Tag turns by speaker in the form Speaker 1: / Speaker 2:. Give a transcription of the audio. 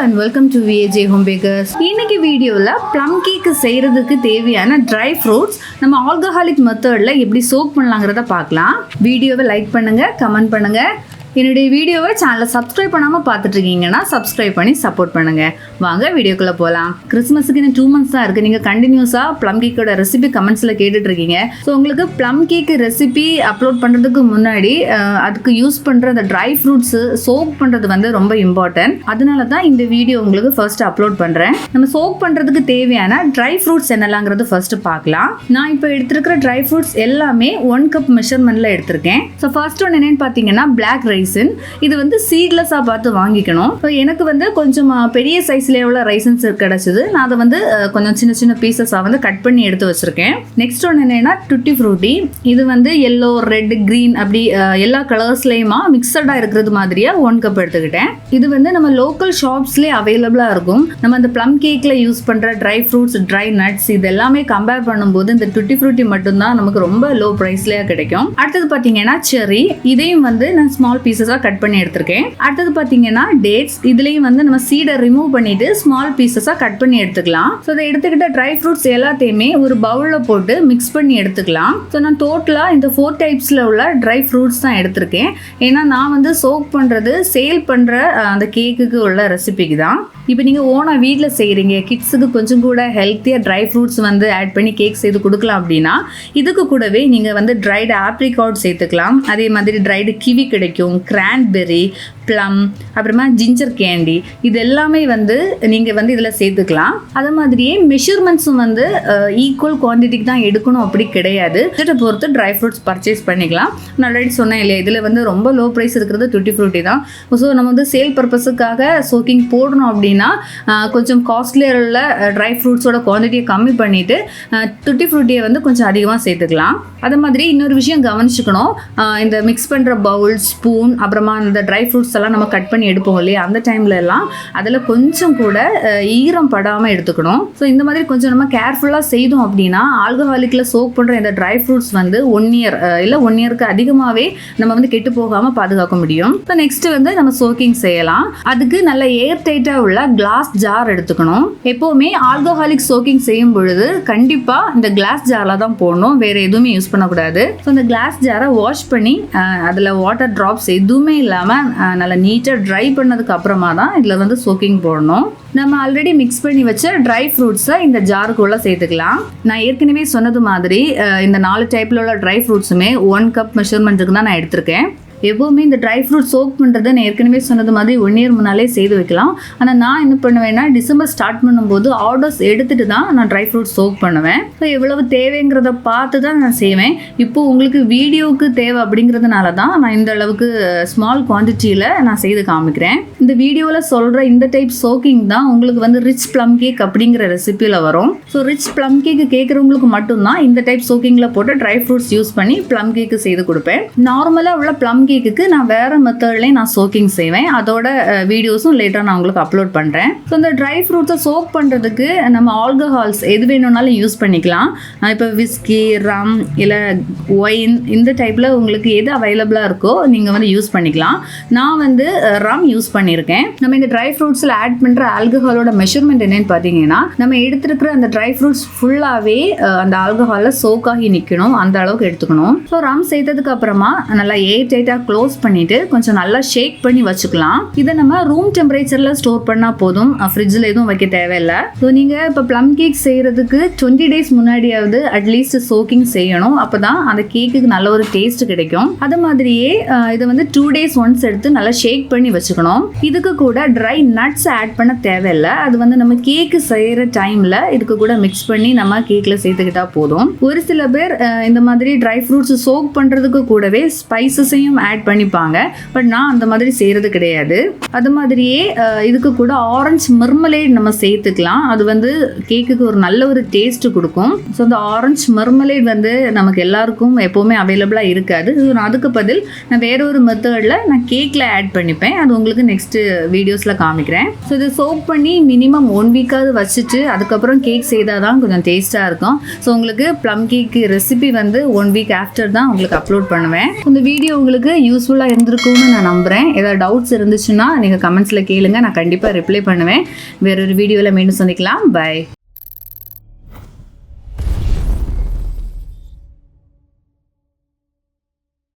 Speaker 1: and welcome to VAJ Home Bakers. இன்னைக்கு வீடியோல plum cake செய்யறதுக்கு தேவையான dry fruits நம்ம ஆல்கஹாலிக் மெத்தட்ல எப்படி சோக் பண்ணலாம்ங்கறத பார்க்கலாம். வீடியோவை லைக் பண்ணுங்க, கமெண்ட் பண்ணுங்க. என்னுடைய வீடியோவை சேனலை சப்ஸ்கிரைப் பண்ணாமல் பார்த்துட்டு இருக்கீங்கன்னா சப்ஸ்கிரைப் பண்ணி சப்போர்ட் பண்ணுங்கள். வாங்க வீடியோக்குள்ளே போகலாம். கிறிஸ்மஸுக்கு இன்னும் 2 months தான் இருக்குது. நீங்கள் கண்டினியூஸாக ப்ளம் கேக்கோட ரெசிபி கமெண்ட்ஸில் கேட்டுட்ருக்கீங்க. ஸோ உங்களுக்கு ப்ளம் கேக்கு ரெசிபி அப்லோட் பண்ணுறதுக்கு முன்னாடி அதுக்கு யூஸ் பண்ணுற அந்த ட்ரை ஃப்ரூட்ஸு சோக் பண்ணுறது வந்து ரொம்ப இம்பார்ட்டன்ட். அதனால தான் இந்த வீடியோ உங்களுக்கு ஃபர்ஸ்ட் அப்லோட் பண்ணுறேன். நம்ம சோக் பண்ணுறதுக்கு தேவையான ட்ரை ஃப்ரூட்ஸ் என்னலாங்கிறது ஃபர்ஸ்ட் பார்க்கலாம். நான் இப்போ எடுத்துருக்கிற ட்ரை ஃப்ரூட்ஸ் எல்லாமே 1 cup மெஷர்மெண்ட்டில் எடுத்திருக்கேன். ஸோ ஃபர்ஸ்ட் ஒன்று என்னென்னு பார்த்தீங்கன்னா பிளாக் ரைஸ். இது வந்து சீட்லெஸ்ஸாக பார்த்து வாங்கிக்கணும். ஸோ எனக்கு வந்து கொஞ்சம் பெரிய சைஸ்ல உள்ள ரைசன்ஸ் கிடைச்சது. நான் அதை வந்து கொஞ்சம் சின்ன சின்ன பீசஸாக வந்து கட் பண்ணி எடுத்து வச்சிருக்கேன். நெக்ஸ்ட் ஒன்று என்னன்னா டுட்டி ஃப்ரூட்டி. இது வந்து எல்லோ, ரெட், கிரீன் அப்படி எல்லா கலர்ஸ்லேயுமா மிக்சடாக இருக்கிறது மாதிரியா 1 cup எடுத்துக்கிட்டேன். இது வந்து நம்ம லோக்கல் ஷாப்ஸ்லேயே அவைலபிளாக இருக்கும். நம்ம அந்த ப்ளம் கேக்கில் யூஸ் பண்ணுற ட்ரை ஃப்ரூட்ஸ், ட்ரை நட்ஸ் இது எல்லாமே கம்பேர் பண்ணும்போது இந்த டுட்டி ஃப்ரூட்டி மட்டும்தான் நமக்கு ரொம்ப லோ ப்ரைஸ்லேயே கிடைக்கும். அடுத்தது பார்த்தீங்கன்னா செர்ரி. இதையும் வந்து நான் ஸ்மால் பீசஸாக கட் பண்ணி எடுத்திருக்கேன். அடுத்தது பார்த்தீங்கன்னா டேட்ஸ். இதுலேயும் வந்து நம்ம சீடை ரிமூவ் பண்ணிட்டு ஸ்மால் பீசஸாக கட் பண்ணி எடுத்துக்கலாம். ஸோ இதை எடுத்துக்கிட்ட ட்ரை ஃப்ரூட்ஸ் எல்லாத்தையுமே ஒரு பவுலில் போட்டு மிக்ஸ் பண்ணி எடுத்துக்கலாம். ஸோ நான் டோட்டலாக இந்த 4 டைப்ஸில் உள்ள ட்ரை ஃப்ரூட்ஸ் தான் எடுத்திருக்கேன். ஏன்னா நான் வந்து சோக் பண்ணுறது சேல் பண்ணுற அந்த கேக்குக்கு உள்ள ரெசிபிக்கு தான். இப்போ நீங்கள் ஓனாக வீட்டில் செய்கிறீங்க, கிட்ஸுக்கு கொஞ்சம் கூட ஹெல்த்தியாக ட்ரை ஃப்ரூட்ஸ் வந்து ஆட் பண்ணி கேக் செய்து கொடுக்கலாம் அப்படின்னா இதுக்கு கூடவே நீங்கள் வந்து ட்ரைடு ஆப்ரிகாட் சேர்த்துக்கலாம். அதே மாதிரி ட்ரைடு கிவி கிடைக்கும், கிரான்பெர்ரி, ப்ளம், அப்புறமா ஜிஞ்சர் கேண்டி. இது எல்லாமே வந்து நீங்கள் வந்து இதில் சேர்த்துக்கலாம். அதே மாதிரியே மெஷர்மெண்ட்ஸும் வந்து ஈக்குவல் குவான்டிட்டிக்கு தான் எடுக்கணும் அப்படி கிடையாது. இதை பொறுத்து ட்ரை ஃப்ரூட்ஸ் பர்ச்சேஸ் பண்ணிக்கலாம். நான் ஆல்ரெடி சொன்னேன் இல்லையா, இதில் வந்து ரொம்ப லோ ப்ரைஸ் இருக்கிறது டுட்டி ஃப்ரூட்டி தான். ஸோ நம்ம வந்து சேல் பர்பஸுக்காக சோக்கிங் போடணும் அப்படின்னா கொஞ்சம் காஸ்ட்லியர் உள்ள ட்ரை ஃப்ரூட்ஸோட குவான்டிட்டியை கம்மி பண்ணிவிட்டு டுட்டி ஃப்ரூட்டியை வந்து கொஞ்சம் அதிகமாக சேர்த்துக்கலாம். அதே மாதிரி இன்னொரு விஷயம் கவனிச்சுக்கணும். இந்த மிக்ஸ் பண்ணுற பவுல், ஸ்பூன், அப்புறமா இந்த ட்ரை ஃப்ரூட்ஸ் எல்லாம் நம்ம கட் பண்ணி எடுப்போம் இல்லையா, அந்த டைம்ல எல்லாம் அதில் கொஞ்சம் கூட ஈரம் படாமல் எடுத்துக்கணும். ஸோ இந்த மாதிரி கொஞ்சம் நம்ம கேர்ஃபுல்லாக செய்தோம் அப்படின்னா ஆல்கஹாலிக்கில் சோக் பண்ணுற இந்த ட்ரை ஃப்ரூட்ஸ் வந்து 1 year இல்லை 1 yearக்கு அதிகமாகவே நம்ம வந்து கெட்டு போகாமல் பாதுகாக்க முடியும். இப்போ நெக்ஸ்ட் வந்து நம்ம சோக்கிங் செய்யலாம். அதுக்கு நல்ல ஏர் டைட்டாக உள்ள கிளாஸ் ஜார் எடுத்துக்கணும். எப்போவுமே ஆல்கஹாலிக் சோக்கிங் செய்யும் பொழுது கண்டிப்பாக இந்த கிளாஸ் ஜாரில் தான் போடணும், வேறு எதுவுமே யூஸ் பண்ணக்கூடாது. ஸோ இந்த கிளாஸ் ஜாரை வாஷ் பண்ணி அதில் வாட்டர் ட்ராப்ஸ் எதுவுமே இல்லாமல் நல்லா நீட்டாக ட்ரை பண்ணதுக்கு அப்புறமா தான் இதில் வந்து சோக்கிங் போடணும். நம்ம ஆல்ரெடி மிக்ஸ் பண்ணி வச்ச ட்ரை ஃப்ரூட்ஸை இந்த ஜாருக்குள்ளே சேர்த்துக்கலாம். நான் ஏற்கனவே சொன்னது மாதிரி இந்த 4 டைப்பில் உள்ள ட்ரை ஃப்ரூட்ஸுமே 1 cup மெஷர்மெண்ட்டுக்கு தான் நான் எடுத்திருக்கேன். எப்போவுமே இந்த ட்ரை ஃப்ரூட் சோக் பண்ணுறது நான் ஏற்கனவே சொன்னது மாதிரி 1 year முன்னாலே செய்து வைக்கலாம். ஆனால் நான் என்ன பண்ணுவேன்னா டிசம்பர் ஸ்டார்ட் பண்ணும்போது ஆர்டர்ஸ் எடுத்துகிட்டு தான் நான் ட்ரை ஃப்ரூட் சோக் பண்ணுவேன். ஸோ எவ்வளவு தேவைங்கிறத பார்த்து தான் நான் செய்வேன். இப்போது உங்களுக்கு வீடியோவுக்கு தேவை அப்படிங்கிறதுனால தான் நான் இந்த அளவுக்கு ஸ்மால் குவான்டிட்டியில் நான் செய்து காமிக்கிறேன். இந்த வீடியோவில் சொல்கிற இந்த டைப் சோக்கிங் தான் உங்களுக்கு வந்து ரிச் ப்ளம் கேக் அப்படிங்கிற ரெசிபியில் வரும். ஸோ ரிச் ப்ளம் கேக்கு கேட்குறவங்களுக்கு மட்டும்தான் இந்த டைப் சோக்கிங்கில் போட்டு ட்ரை ஃப்ரூட்ஸ் யூஸ் பண்ணி ப்ளம் கேக்கு செய்து கொடுப்பேன். நார்மலாக உள்ள ப்ளம் கேக்குக்கு நான் வேற மெத்தட்லேயும் நான் சோக்கிங் செய்வேன். அதோட வீடியோஸும் லேட்டராக நான் உங்களுக்கு அப்லோட் பண்ணுறேன். ஸோ இந்த ட்ரை ஃப்ரூட்ஸை சோக் பண்ணுறதுக்கு நம்ம ஆல்கஹால்ஸ் எது வேணும்னாலும் யூஸ் பண்ணிக்கலாம். இப்போ விஸ்கி, ரம் இல்லை ஒயின் இந்த டைப்பில் உங்களுக்கு எது அவைலபிளாக இருக்கோ நீங்கள் வந்து யூஸ் பண்ணிக்கலாம். நான் வந்து ரம் யூஸ் பண்ணியிருக்கேன். நம்ம இந்த ட்ரை ஃப்ரூட்ஸில் ஆட் பண்ணுற ஆல்கஹாலோட மெஷர்மெண்ட் என்னன்னு பார்த்தீங்கன்னா நம்ம எடுத்துருக்கிற அந்த ட்ரை ஃப்ரூட்ஸ் ஃபுல்லாகவே அந்த ஆல்கஹாலில் சோக் ஆகி நிற்கணும், அந்த அளவுக்கு எடுத்துக்கணும். ஸோ ரம் சேர்த்ததுக்கு அப்புறமா நல்லா ஏர் டைட்டாக க்ளோஸ் பண்ணிட்டு கொஞ்சம் நல்லா ஷேக் பண்ணி வச்சுக்கலாம். இதை நம்ம ரூம் டெம்பரேச்சர்ல ஸ்டோர் பண்ணா போதும், ஃப்ரிட்ஜில் எதுவும் வைக்க தேவையில்லை. ஸோ நீங்கள் இப்போ ப்ளம் கேக் செய்யறதுக்கு 20 days முன்னாடியாவது அட்லீஸ்ட் சோக்கிங் செய்யணும். அப்போதான் அந்த கேக்குக்கு நல்ல ஒரு டேஸ்ட் கிடைக்கும். அது மாதிரியே இதை வந்து 2 days ஒன்ஸ் எடுத்து நல்லா ஷேக் பண்ணி வச்சுக்கணும். இதுக்கு கூட ட்ரை நட்ஸ் ஆட் பண்ண தேவையில்லை. அது வந்து நம்ம கேக்கு செய்யற டைம்ல இதுக்கு கூட மிக்ஸ் பண்ணி நம்ம கேக்ல சேர்த்துக்கிட்டா போதும். ஒரு சில பேர் இந்த மாதிரி ட்ரை ஃப்ரூட்ஸ் சோக் பண்றதுக்கு கூடவே ஸ்பைசஸையும் ஆட் பண்ணிப்பாங்க. பட் நான் அந்த மாதிரி செய்கிறது கிடையாது. அது மாதிரியே இதுக்கு கூட ஆரஞ்ச் மெர்மலேட் நம்ம சேர்த்துக்கலாம். அது வந்து கேக்குக்கு ஒரு நல்ல ஒரு டேஸ்ட் கொடுக்கும். ஸோ அந்த ஆரஞ்ச் மெர்மலேட் வந்து நமக்கு எல்லாருக்கும் எப்போவுமே அவைலபிளாக இருக்காது. ஸோ நான் அதுக்கு பதில் நான் வேற ஒரு மெத்தடில் நான் கேக்கில் ஆட் பண்ணிப்பேன். அது உங்களுக்கு நெக்ஸ்ட் வீடியோஸில் காமிக்கிறேன். ஸோ இதை சோக் பண்ணி மினிமம் 1 week வச்சுட்டு அதுக்கப்புறம் கேக் செய்தால் தான் கொஞ்சம் டேஸ்ட்டாக இருக்கும். ஸோ உங்களுக்கு ப்ளம் கேக் ரெசிபி வந்து 1 week ஆஃப்டர் தான் உங்களுக்கு அப்லோட் பண்ணுவேன். இந்த வீடியோ உங்களுக்கு யூஸ்ஃபுல்லாக இருந்திருக்கும்னு நான் நம்புகிறேன். ஏதாவது டவுட்ஸ் இருந்துச்சுன்னா நீங்கள் கமெண்ட்ஸில் கேளுங்க, நான் கண்டிப்பாக ரிப்ளை பண்ணுவேன். வேறொரு வீடியோவில் மீண்டும் சந்திக்கலாம். பை.